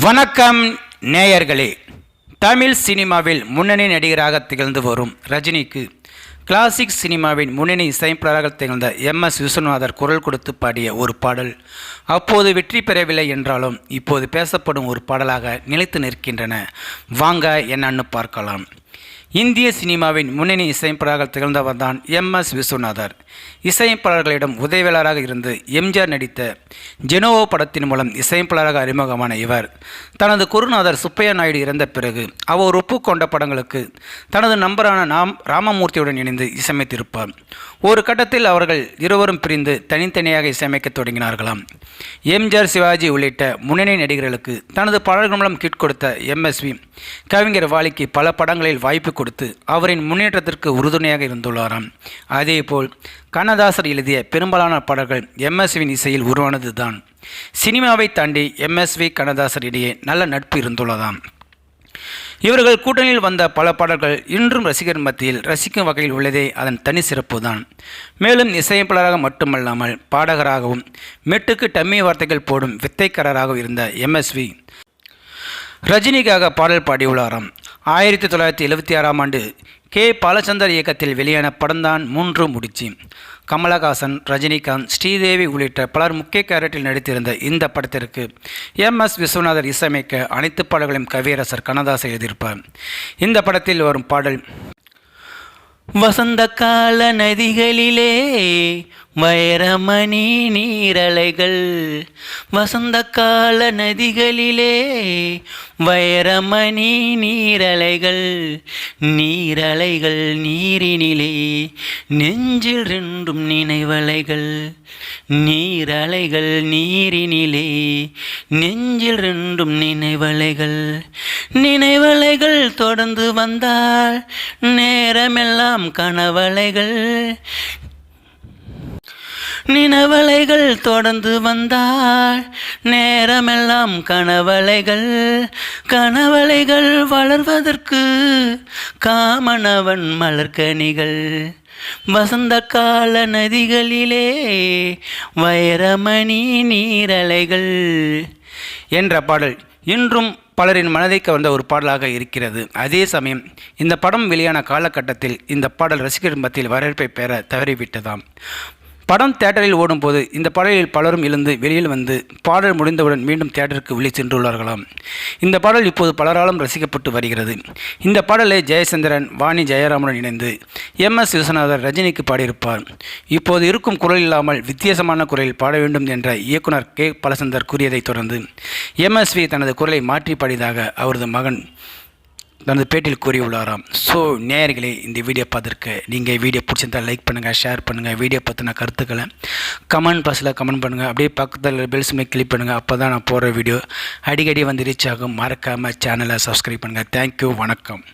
வணக்கம் நேயர்களே. தமிழ் சினிமாவில் முன்னணி நடிகராக திகழ்ந்து வரும் ரஜினிக்கு கிளாசிக் சினிமாவின் முன்னணி இசையமைப்பாளராக திகழ்ந்த MS விஸ்வநாதர் குரல் கொடுத்து பாடிய ஒரு பாடல் அப்போது வெற்றி பெறவில்லை என்றாலும் இப்போது பேசப்படும் ஒரு பாடலாக நிலைத்து நிற்கின்றன. வாங்க என்னன்னு பார்க்கலாம். இந்திய சினிமாவின் முன்னணி இசையமைப்பாளராக திகழ்ந்தவர் தான் MS விஸ்வநாதர். இசையமைப்பாளர்களிடம் உதவியாளராக இருந்து எம்ஜிஆர் நடித்த ஜெனோவா படத்தின் மூலம் இசையமைப்பாளராக அறிமுகமான இவர் தனது குருநாதர் சுப்பையா நாயுடு இறந்த பிறகு அவர் ஒப்புக்கொண்ட படங்களுக்கு தனது நண்பரான ராமமூர்த்தியுடன் இணைந்து இசையமைத்திருப்பார். ஒரு கட்டத்தில் அவர்கள் இருவரும் பிரிந்து தனித்தனியாக இசையமைக்க தொடங்கினார்களாம். எம்ஜிஆர், சிவாஜி உள்ளிட்ட முன்னணி நடிகர்களுக்கு தனது பாடல்கள் மூலம் கிட் கொடுத்த MSV கவிஞர் வாலிக்கு பல படங்களில் வாய்ப்பு கொடுத்து அவரின் முன்னேற்றத்திற்கு உறுதுணையாக இருந்துள்ளாராம். அதேபோல் கண்ணதாசர் எழுதிய பெரும்பாலான பாடல்கள் MSVயின் இசையில் உருவானது தான். சினிமாவை தாண்டி MSV கண்ணதாசர் இடையே நல்ல நட்பு இருந்துள்ளதாம். இவர்கள் கூட்டணியில் வந்த பல பாடல்கள் இன்றும் ரசிகர் மத்தியில் ரசிக்கும் வகையில் உள்ளதே அதன் தனி சிறப்பு தான். மேலும் இசையமைப்பாளராக மட்டுமல்லாமல் பாடகராகவும் மெட்டுக்கு டம்மி வார்த்தைகள் போடும் வித்தைக்காரராகவும் இருந்த MSV ரஜினிக்காக பாடல் பாடியுள்ளாராம். 1976ஆம் ஆண்டு K. பாலச்சந்தர் இயக்கத்தில் வெளியான படம்தான் மூன்று முடிச்சு. கமலஹாசன், ரஜினிகாந்த், ஸ்ரீதேவி உள்ளிட்ட பலர் முக்கிய கேரக்டரில் நடித்திருந்த இந்த படத்திற்கு MS விஸ்வநாதர் இசையமைக்க அனைத்து பாடல்களையும் கவியரசர் கண்ணதாசன் எழுதியிருப்பார். இந்த படத்தில் வரும் பாடல் வசந்த கால நதிகளிலே வைரமணி நீரலைகள், வசந்த கால நதிகளிலே வைரமணி நீரலைகள், நீரலைகள் நீரினிலே நெஞ்சில் ரெண்டும் நினைவலைகள், நீரலைகள் நீரினிலே நெஞ்சில் ரெண்டும் நினைவலைகள், நினைவலைகள் தொடர்ந்து வந்தால் நேரமெல்லாம் கனவலைகள், நினைவலைகள் தொடர்ந்து வந்தால் நேரமெல்லாம் கனவலைகள், கனவலைகள் வளர்வதற்கு காமனவன் மலர்கனிகள், வசந்த கால நதிகளிலே வைரமணி நீரலைகள் என்ற பாடல் இன்றும் பலரின் மனதை கவர்ந்த ஒரு பாடலாக இருக்கிறது. அதே சமயம் இந்த படம் வெளியான காலகட்டத்தில் இந்த பாடல் ரசிகர் மத்தியில் வரவேற்பை பெற தவறிவிட்டதாம். படம் தியேட்டரில் ஓடும்போது இந்த பாடலில் பலரும் எழுந்து வெளியில் வந்து பாடல் முடிந்தவுடன் மீண்டும் தியேட்டருக்கு வெளியே சென்றுள்ளார்களாம். இந்த பாடல் இப்போது பலராலும் ரசிக்கப்பட்டு வருகிறது. இந்த பாடலை ஜெயச்சந்திரன், வாணி ஜெயராமுடன் இணைந்து MS விஸ்வநாதர் ரஜினிக்கு பாடியிருப்பார். இப்போது இருக்கும் குரல் இல்லாமல் வித்தியாசமான குரலில் பாட வேண்டும் என்ற இயக்குனர் K. பாலச்சந்தர் கூறியதைத் தொடர்ந்து MSV தனது குரலை மாற்றி பாடியதாக அவரது மகன் தனது பேட்டியில் கூறியுள்ளாராம். ஸோ நேயர்களே, இந்த வீடியோ பார்த்துருக்க நீங்கள் வீடியோ பிடிச்சிருந்தால் லைக் பண்ணுங்கள், ஷேர் பண்ணுங்கள். வீடியோ பற்றின கருத்துக்களை கமெண்ட் பாக்ஸில் கமெண்ட் பண்ணுங்கள். அப்படியே பக்கத்தில் பெல்ஸ் மேலே கிளிக் பண்ணுங்கள். அப்போ தான் நான் போகிற வீடியோ அடிக்கடி வந்து ரீச் ஆகும். மறக்காமல் சேனலை சப்ஸ்கிரைப் பண்ணுங்கள். தேங்க்யூ, வணக்கம்.